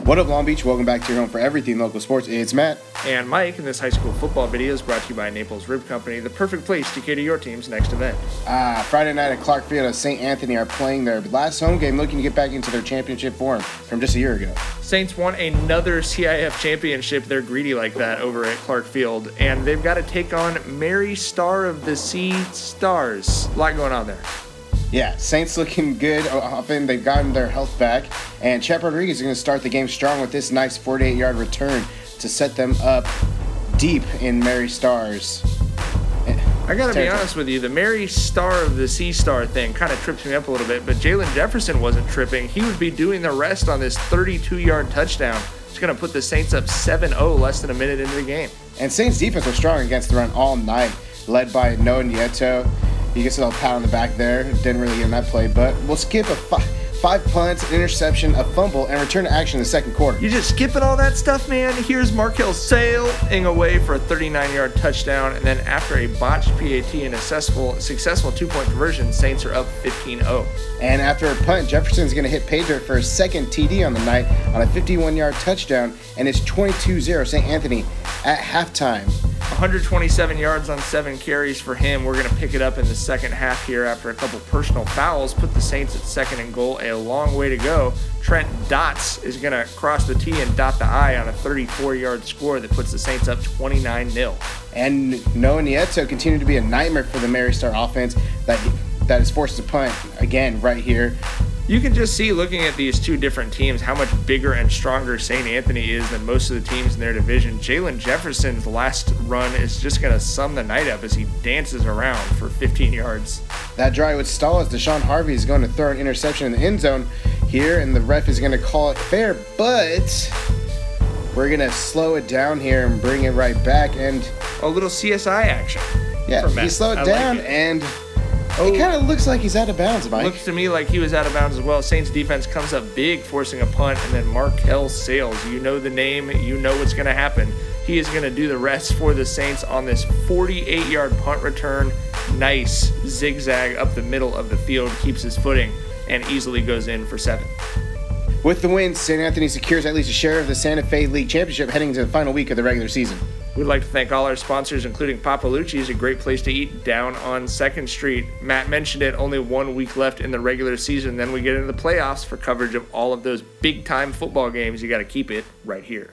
What up, Long Beach? Welcome back to your home for everything local sports. It's Matt. And Mike, and this high school football video is brought to you by Naples Rib Company, the perfect place to cater your team's next event. Friday night at Clark Field, St. Anthony are playing their last home game, looking to get back into their championship form from just a year ago. Saints won another CIF championship. They're greedy like that over at Clark Field, and they've got to take on Mary Star of the Sea Stars. A lot going on there. Yeah, Saints looking good. Often they've gotten their health back, and Chet Rodriguez is going to start the game strong with this nice 48-yard return to set them up deep in Mary Stars. I got to be honest with you, the Mary Star of the Sea Star thing kind of trips me up a little bit, but Jalen Jefferson wasn't tripping. He would be doing the rest on this 32-yard touchdown. It's going to put the Saints up 7-0 less than a minute into the game. And Saints defense was strong against the run all night, led by Noah Nieto. He gets a little pat on the back there. Didn't really get in that play, but we'll skip a five punts, an interception, a fumble, and return to action in the second quarter. You just skipping all that stuff, man? Here's Markel sailing away for a 39-yard touchdown, and then after a botched PAT and a successful two-point conversion, Saints are up 15-0. And after a punt, Jefferson's going to hit pay dirt for a second TD on the night on a 51-yard touchdown, and it's 22-0 St. Anthony at halftime. 127 yards on 7 carries for him. We're going to pick it up in the second half here after a couple personal fouls. Put the Saints at second and goal. A long way to go. Trent Dots is going to cross the T and dot the I on a 34-yard score that puts the Saints up 29-0. And Noah Nieto continued to be a nightmare for the Mary Star offense that is forced to punt again right here. You can just see, looking at these two different teams, how much bigger and stronger St. Anthony is than most of the teams in their division. Jalen Jefferson's last run is just going to sum the night up as he dances around for 15 yards. That drive would stall as Deshaun Harvey is going to throw an interception in the end zone here, and the ref is going to call it fair, but we're going to slow it down here and bring it right back. And a little CSI action. Yeah, he slowed it down, and it kind of looks like he's out of bounds, Mike. Looks to me like he was out of bounds as well. Saints defense comes up big, forcing a punt, and then Markel Sales. You know the name. You know what's going to happen. He is going to do the rest for the Saints on this 48-yard punt return. Nice zigzag up the middle of the field, keeps his footing, and easily goes in for 7. With the win, St. Anthony secures at least a share of the Santa Fe League Championship heading into the final week of the regular season. We'd like to thank all our sponsors, including Papalucci's, a great place to eat down on 2nd Street. Matt mentioned it, only 1 week left in the regular season. Then we get into the playoffs for coverage of all of those big-time football games. You got to keep it right here.